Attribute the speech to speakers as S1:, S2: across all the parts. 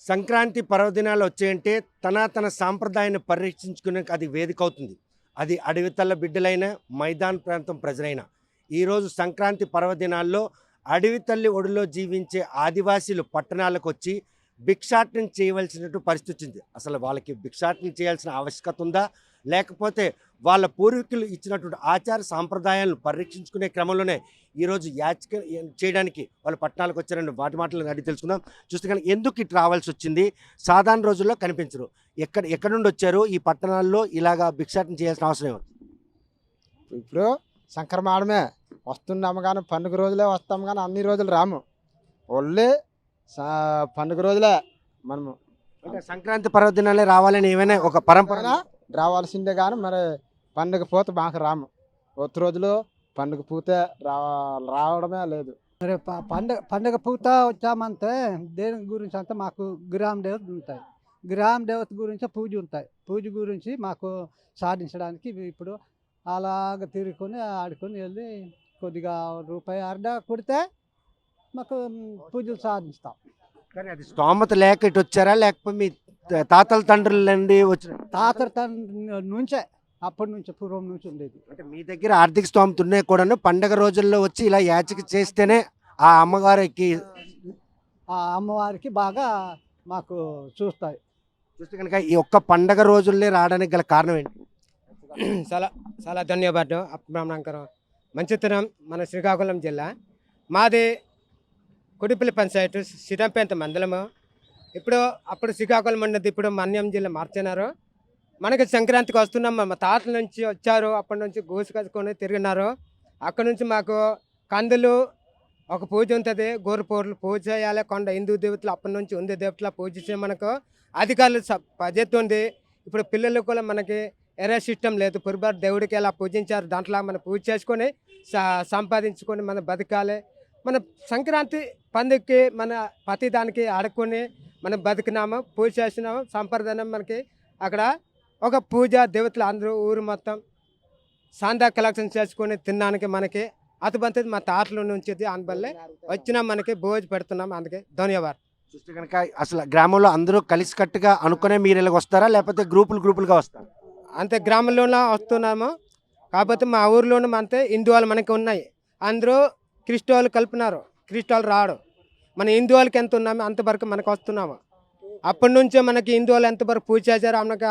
S1: సంక్రాంతి పర్వదినాలు వచ్చాయంటే తన సాంప్రదాయాన్ని పరిరక్షించుకునే అది వేదిక అవుతుంది. అది అడవితల్ల బిడ్డలైన మైదాన ప్రాంతం ప్రజలైన ఈరోజు సంక్రాంతి పర్వదినాల్లో అడవి తల్లి ఒడిలో జీవించే ఆదివాసీలు పట్టణాలకు వచ్చి భిక్షాటన చేయవలసినట్టు పరిస్థితి వచ్చింది. అసలు వాళ్ళకి భిక్షాటన చేయాల్సిన ఆవశ్యకత ఉందా, లేకపోతే వాళ్ళ పూర్వీకులు ఇచ్చినటువంటి ఆచార సాంప్రదాయాలను పరిరక్షించుకునే క్రమంలోనే ఈరోజు యాచిక చేయడానికి వాళ్ళు పట్టణాలకు వచ్చారని వాటి మాటలు అడిగి తెలుసుకుందాం. చూస్తే కనుక ఎందుకు ఇటు రావాల్సి వచ్చింది, సాధారణ రోజుల్లో కనిపించరు, ఎక్కడి నుండి వచ్చారు, ఈ పట్టణాల్లో ఇలాగా భిక్షాటన చేయాల్సిన అవసరం ఏమి?
S2: ఇప్పుడు సంక్రమణమే వస్తున్నాము కానీ పండుగ రోజులే వస్తాము కానీ అన్ని రోజులు రాము. ఓన్లీ పండుగ రోజులే మనము
S1: అంటే సంక్రాంతి పర్వదినాలే రావాలని ఏమైనా ఒక పరంపర
S2: రావాల్సిందే కానీ మరి పండుగ పోతే మాకు రాము. ఒత్తి రోజులు పండుగ పూతే రావడమే లేదు.
S3: మరి పండగ పూత వచ్చామంటే దేని గురించి అంటే మాకు గ్రామ దేవత ఉంటాయి. గ్రామ దేవత గురించి పూజ ఉంటాయి. పూజ గురించి మాకు సాధించడానికి ఇప్పుడు అలాగ తిరుగుకొని ఆడుకొని వెళ్ళి కొద్దిగా రూపాయి అర్ధ కొడితే మాకు పూజలు సాధిస్తాం.
S1: కానీ అది స్తోమత లేక ఇటు వచ్చారా, లేకపోతే మీ తాతల తండ్రుల నుండి వచ్చిన?
S3: తాతల తండ్రి నుంచే అప్పటి నుంచి పూర్వం నుంచి ఉండేది.
S1: అంటే మీ దగ్గర ఆర్థిక స్తోమత ఉన్నాయి కూడాను, పండగ రోజుల్లో వచ్చి ఇలా యాచిక చేస్తేనే ఆ అమ్మగారికి
S3: ఆ అమ్మవారికి బాగా మాకు చూస్తాయి.
S1: చూస్తే కనుక ఈ ఒక్క పండగ రోజుల్లే రావడానికి గల కారణం ఏంటి?
S4: చాలా చాలా ధన్యవాదాలు. అప్రామణకరం మంచితనం మన శ్రీకాకుళం జిల్లా. మాది కుడిపల్లి పంచాయతీ సిరంపేంత మండలము. అప్పుడు శ్రీకాకుళం ఉన్నది, ఇప్పుడు మన్యం జిల్లా మార్చినారు. మనకి సంక్రాంతికి వస్తున్నాం. మా తాతల నుంచి వచ్చారు, అప్పటి నుంచి గోసు కసుకొని తిరిగినారు. అక్కడ నుంచి మాకు కందులు ఒక పూజ ఉంటుంది, గోరుపోర్లు పూజ చేయాలి. కొండ హిందూ దేవతలు అప్పటి నుంచి ఉంది దేవతల పూజ చేసి మనకు అధికారులు పద్ధతి ఉంది. ఇప్పుడు పిల్లలు కూడా మనకి ఎరే సిస్టమ్ లేదు. పురుబాటు దేవుడికి ఎలా పూజించారు దాంట్లో మనం పూజ చేసుకొని సంపాదించుకొని మనం బతకాలి. మన సంక్రాంతి పండుగకి మన ప్రతి దానికి ఆడుకొని మనం బతికినాము, పూజ చేసినాము. సంప్రదాయం మనకి అక్కడ ఒక పూజ దేవతలు అందరూ ఊరు మొత్తం సాందా కలెక్షన్ చేసుకొని తినడానికి మనకి అతుబంతది మా తాతల నుంచి అందువల్లే వచ్చినా మనకి భోజ పెడుతున్నాం. అందుకే ధన్యవాదాలు.
S1: చూస్తే కనుక అసలు గ్రామంలో అందరూ కలిసికట్టుగా అనుకునే మీరు ఇలాగ వస్తారా, లేకపోతే గ్రూపులుగా వస్తారా?
S4: అంతే గ్రామంలోనే వస్తున్నాము. కాకపోతే మా ఊర్లోనూ అంతే హిందూ వాళ్ళు మనకి ఉన్నాయి. అందరూ క్రిస్టోళ్ళు కలిపినారు, క్రిస్టోళ్ళు రాడు. మన హిందూ వాళ్ళకి ఎంత ఉన్నామో అంతవరకు మనకు వస్తున్నాము. అప్పటి నుంచే మనకి హిందూ వాళ్ళు ఎంతవరకు పూజ చేశారు మనకు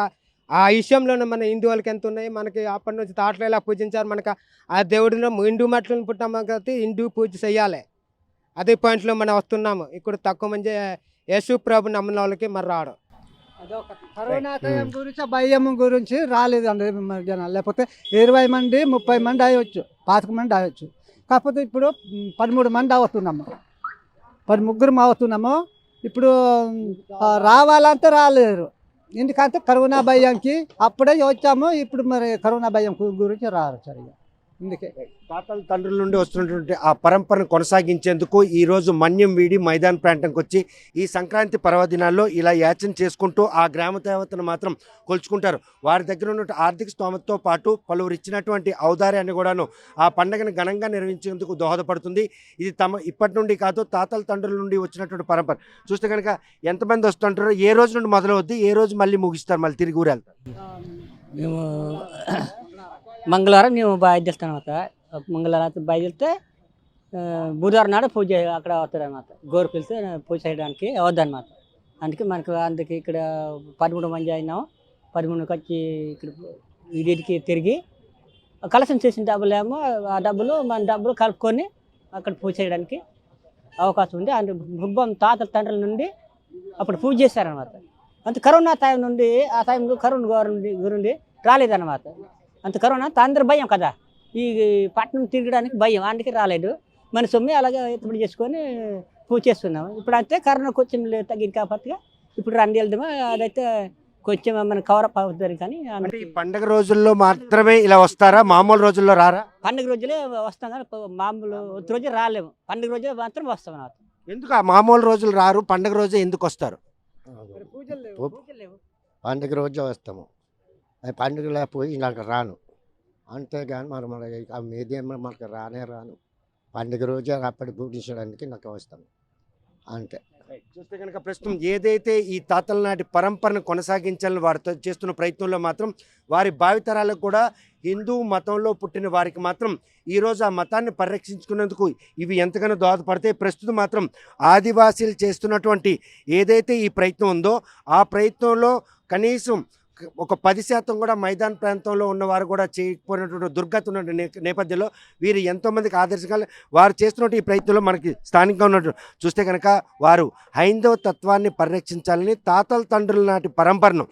S4: ఆ విషయంలోనే మన హిందూ వాళ్ళకి ఎంత ఉన్నాయి. మనకి అప్పటి నుంచి తాటలు ఎలా పూజించారు, మనకు ఆ దేవుడిలో హిందూ మట్లను పుట్టాము కాబట్టి హిందూ పూజ చేయాలి. అదే పాయింట్లో మనం వస్తున్నాము. ఇక్కడ తక్కువ మంది యేసు ప్రభు నమ్మిన వాళ్ళకి మరి రాడు.
S3: కరోనా టైం గురించి భయం గురించి రాలేదండి జనాలు. లేకపోతే 20 మంది 30 మంది అయ్యొచ్చు, 25 మంది అయ్యొచ్చు. కాకపోతే ఇప్పుడు 13 మంది అవుతున్నాము, 13 అవుతున్నాము. ఇప్పుడు రావాలంటే రాలేరు. ఎందుకంటే కరోనా భయంకి అప్పుడే వచ్చాము. ఇప్పుడు మరి కరోనా భయం గురించి రారు సరిగా. అందుకే
S1: తాతల తండ్రుల నుండి వస్తున్నటువంటి ఆ పరంపరను కొనసాగించేందుకు ఈరోజు మన్యం వీడి మైదాన ప్రాంతంకి వచ్చి ఈ సంక్రాంతి పర్వదినాల్లో ఇలా యాచన చేసుకుంటూ ఆ గ్రామ దేవతను మాత్రం కొలుచుకుంటారు. వారి దగ్గర ఉన్న ఆర్థిక స్తోమతతో పాటు పలువురు ఇచ్చినటువంటి ఔదార్యాన్ని కూడాను ఆ పండుగను ఘనంగా నిర్వహించేందుకు దోహదపడుతుంది. ఇది ఇప్పటి నుండి కాదు, తాతల తండ్రుల నుండి వచ్చినటువంటి పరంపర. చూస్తే కనుక ఎంతమంది వస్తుంటారో, ఏ రోజు నుండి మొదలవుద్ది, ఏ రోజు మళ్ళీ ముగిస్తారు, మళ్ళీ తిరిగి ఊరు వెళ్తారు?
S5: మేము మంగళవారం మేము బయలుదేరుతాం అన్నమాట. మంగళవారం బయలుదేరితే బుధవారం నాడు పూజ అక్కడ అవుతారు అన్నమాట. గోరు పిలిస్తే పూజ చేయడానికి అవద్దన్నమాట. అందుకే ఇక్కడ 13 మంది అయినాము. 13కి వచ్చి ఇక్కడ వీధికి తిరిగి కలెక్షన్ చేసిన డబ్బులు ఏమో ఆ డబ్బులు మన డబ్బులు కలుపుకొని అక్కడ పూజ చేయడానికి అవకాశం ఉంది. అందుకు తాతల తండ్రుల నుండి అప్పుడు పూజ చేశారనమాట. అంత కరోనా టైం నుండి ఆ టైంలో కరోనా గురించి రాలేదన్నమాట. అంత కరోనా అందరు భయం కదా, ఈ పట్టణం తిరగడానికి భయం, అందుకే రాలేదు. మన సొమ్మె అలాగే ఎత్తుబడి చేసుకొని పూజ చేస్తున్నాము. ఇప్పుడు అయితే కరోనా కొంచెం తగ్గింది కాబట్టి ఇప్పుడు రండి వెళ్దామా, అదైతే కొంచెం మన కవర్ అప్ అవుతుంది. కానీ
S1: ఈ పండుగ రోజుల్లో మాత్రమే ఇలా వస్తారా, మామూలు రోజుల్లో రారా?
S5: పండుగ రోజులే వస్తాం కానీ మామూలు రోజు రాలేము. పండుగ రోజు మాత్రం వస్తాం అన్నమాట.
S1: ఎందుకు ఆ మామూలు రోజులు రారు, పండుగ రోజే ఎందుకు వస్తారు?
S6: పండుగ రోజే వస్తాము. పండుగ లేకపోయి నాకు రాను. అంతేగాని మన మీదేమో మనకు రాను. పండుగ రోజే అప్పటి పూజించడానికి నాకు వస్తాను అంతే.
S1: చూస్తే కనుక ప్రస్తుతం ఏదైతే ఈ తాతల నాటి పరంపరను కొనసాగించాలని వారితో చేస్తున్న ప్రయత్నంలో మాత్రం వారి భావితరాలకు కూడా హిందూ మతంలో పుట్టిన వారికి మాత్రం ఈరోజు ఆ మతాన్ని పరిరక్షించుకునేందుకు ఇవి ఎంతగానో దోహదపడతాయి. ప్రస్తుతం మాత్రం ఆదివాసీలు చేస్తున్నటువంటి ఏదైతే ఈ ప్రయత్నం ఉందో ఆ ప్రయత్నంలో కనీసం ఒక 10% కూడా మైదాన ప్రాంతంలో ఉన్నవారు కూడా చేయకపోయినటువంటి దుర్గతి ఉన్న నేపథ్యంలో వీరు ఎంతోమందికి ఆదర్శంగా వారు చేస్తున్నట్టు ఈ ప్రయత్నంలో మనకి స్థానికంగా ఉన్నట్టు చూస్తే కనుక వారు హైందవ తత్వాన్ని పరిరక్షించాలని తాతల తండ్రుల నాటి పరంపరను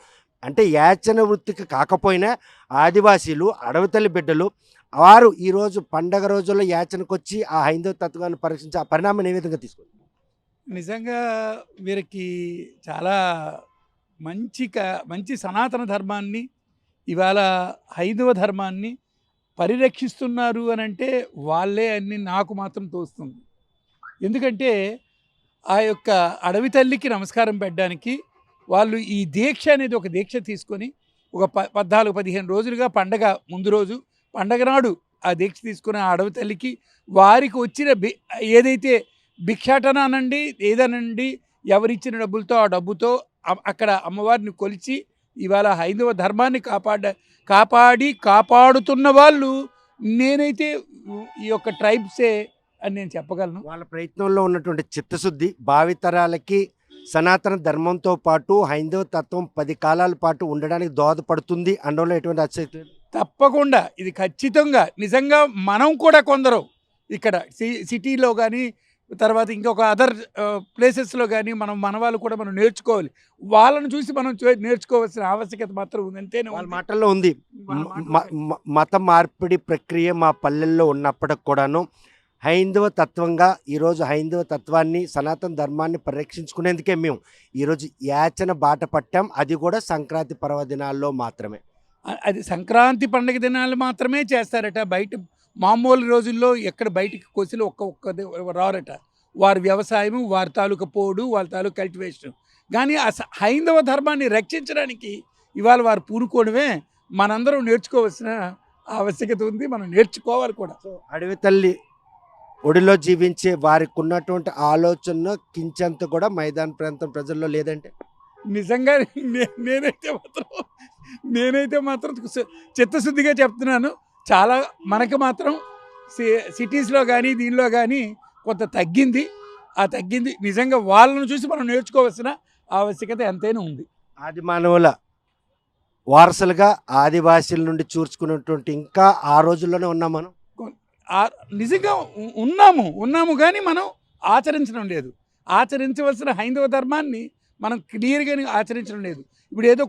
S1: అంటే యాచన వృత్తికి కాకపోయినా ఆదివాసీలు అడవితల్లి బిడ్డలు వారు ఈరోజు పండగ రోజుల్లో యాచనకు వచ్చి ఆ హైందవ తత్వాన్ని పరిరక్షించి ఆ పరిణామం ఏ విధంగా తీసుకుంటారు?
S7: నిజంగా వీరికి చాలా మంచి సనాతన ధర్మాన్ని ఇవాళ హైందవ ధర్మాన్ని పరిరక్షిస్తున్నారు అని అంటే వాళ్ళే అని నాకు మాత్రం తోస్తుంది. ఎందుకంటే ఆ యొక్క అడవి తల్లికి నమస్కారం పెట్టడానికి వాళ్ళు ఈ దీక్ష అనేది ఒక దీక్ష తీసుకొని ఒక 14-15 రోజులుగా పండగ ముందు రోజు పండగ నాడు ఆ దీక్ష తీసుకుని ఆ అడవి తల్లికి వారికి వచ్చిన ఏదైతే భిక్షాటన అనండి ఏదనండి ఎవరిచ్చిన డబ్బులతో ఆ డబ్బుతో అక్కడ అమ్మవారిని కొలిచి ఇవాళ హైందవ ధర్మాన్ని కాపాడుతున్న వాళ్ళు నేనైతే ఈ యొక్క ట్రైబ్సే అని నేను చెప్పగలను.
S1: వాళ్ళ ప్రయత్నంలో ఉన్నటువంటి చిత్తశుద్ధి భావితరాలకి సనాతన ధర్మంతో పాటు హైందవ తత్వం 10 కాలాల పాటు ఉండడానికి దోహదపడుతుంది అనడంలో ఎటువంటి అతిశక్తి లేదు.
S7: తప్పకుండా ఇది ఖచ్చితంగా నిజంగా మనం కూడా కొందరు ఇక్కడ సిటీలో కానీ తర్వాత ఇంకొక అదర్ ప్లేసెస్లో కానీ మన వాళ్ళు కూడా మనం నేర్చుకోవాలి. వాళ్ళని చూసి మనం నేర్చుకోవాల్సిన ఆవశ్యకత మాత్రం ఉంది. అంతేనే
S1: వాళ్ళ మాటల్లో ఉంది. మత మార్పిడి ప్రక్రియ మా పల్లెల్లో ఉన్నప్పటికి కూడాను హైందవ తత్వంగా ఈరోజు హైందవ తత్వాన్ని సనాతన ధర్మాన్ని పరిరక్షించుకునేందుకే మేము ఈరోజు యాచన బాట పట్టాం. అది కూడా సంక్రాంతి పర్వదినాల్లో మాత్రమే.
S7: అది సంక్రాంతి పండుగ దినాలు మాత్రమే చేస్తారట. బయట మామూలు రోజుల్లో ఎక్కడ బయటికి కొసిలు ఒక్క రారట. వారి వ్యవసాయము వారి తాలూకా పోడు వాళ్ళ తాలూకా కల్టివేషన్. కానీ ఆ హైందవ ధర్మాన్ని రక్షించడానికి ఇవాళ వారు పూనుకోవడమే మనందరం నేర్చుకోవాల్సిన ఆవశ్యకత ఉంది. మనం నేర్చుకోవాలి కూడా.
S1: అడవి తల్లి ఒడిలో జీవించే వారికి ఉన్నటువంటి ఆలోచన కించంత కూడా మైదాన ప్రాంతం ప్రజల్లో లేదంటే
S7: నిజంగా నేనైతే మాత్రం చిత్తశుద్ధిగా చెప్తున్నాను. చాలా మనకు మాత్రం సిటీస్లో కానీ దీనిలో కానీ కొంత తగ్గింది. ఆ తగ్గింది నిజంగా వాళ్ళను చూసి మనం నేర్చుకోవాల్సిన ఆవశ్యకత ఎంతైనా ఉంది.
S1: ఆది మానవుల వారసులుగా ఆదివాసీల నుండి చూర్చుకున్నటువంటి ఇంకా ఆ రోజుల్లోనే ఉన్నాం మనం.
S7: నిజంగా ఉన్నాము కానీ మనం ఆచరించడం లేదు. ఆచరించవలసిన హైందవ ధర్మాన్ని మనం క్లియర్గా ఆచరించడం లేదు. ఇప్పుడు ఏదో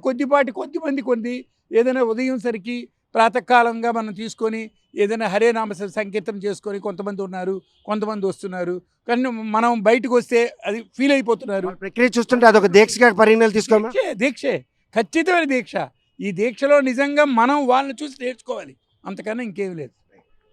S7: కొద్దిమంది ఏదైనా ఉదయం సరికి ప్రాతకాలంగా మనం తీసుకొని ఏదైనా హరేనామ సంకీర్తన చేసుకొని కొంతమంది ఉన్నారు, కొంతమంది వస్తున్నారు. కానీ మనం బయటకు వస్తే అది ఫీల్ అయిపోతున్నారు.
S1: ప్రక్రియ చూస్తుంటే అదొక దీక్షగా పరిగణలు తీసుకోవాలి.
S7: దీక్షే ఖచ్చితమైన దీక్ష. ఈ దీక్షలో నిజంగా మనం వాళ్ళని చూసి నేర్చుకోవాలి, అంతకన్నా ఇంకేం లేదు.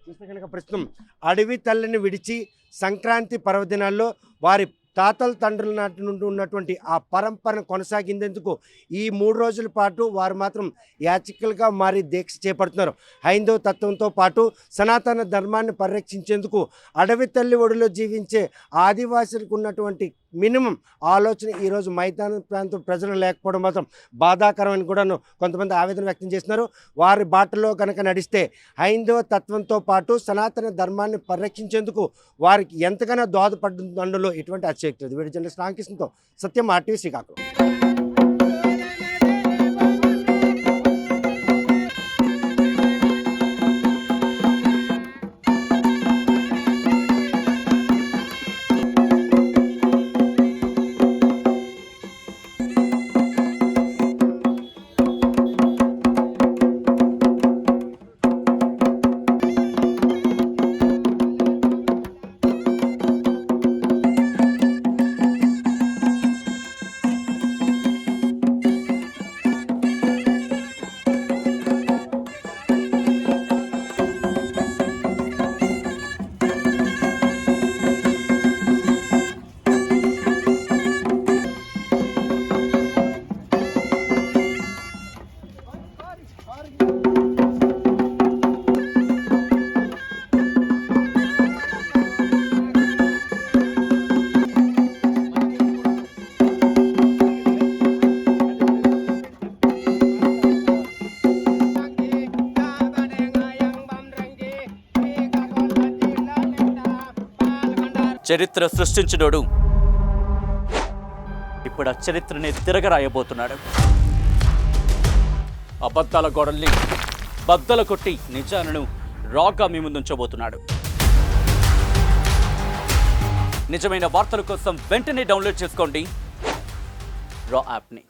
S1: చూస్తే కనుక ప్రస్తుతం అడవి తల్లిని విడిచి సంక్రాంతి పర్వదినాల్లో వారి తాతల తండ్రుల నాటి నుండి ఉన్నటువంటి ఆ పరంపరను కొనసాగించేందుకు ఈ 3 రోజుల పాటు వారు మాత్రం యాచకులుగా మారి దీక్ష చేపడుతున్నారు. హైందవ తత్వంతో పాటు సనాతన ధర్మాన్ని పరిరక్షించేందుకు అడవి తల్లి ఒడిలో జీవించే ఆదివాసులకు ఉన్నటువంటి మినిమం ఆలోచన ఈరోజు మైదాన ప్రాంతం ప్రజలు లేకపోవడం మాత్రం బాధాకరమని కూడా కొంతమంది ఆవేదన వ్యక్తం చేస్తున్నారు. వారి బాటలో కనుక నడిస్తే హైందవ తత్వంతో పాటు సనాతన ధర్మాన్ని పరిరక్షించేందుకు వారికి ఎంతగానో దోహదపడుతుందో ఎటువంటి అతిశక్తి లేదు. వీడి జర్నలిస్ట్ రామకృష్ణతో సత్యం, RTV శ్రీకాకుళం.
S8: చరిత్ర సృష్టించినోడు ఇప్పుడు ఆ చరిత్రని తిరగరాయబోతున్నాడు. అబద్ధాల గోడల్ని బద్దలు కొట్టి నిజాలను రాగా మీ ముందుంచబోతున్నాడు. నిజమైన వార్తల కోసం వెంటనే డౌన్లోడ్ చేసుకోండి రా యాప్ని.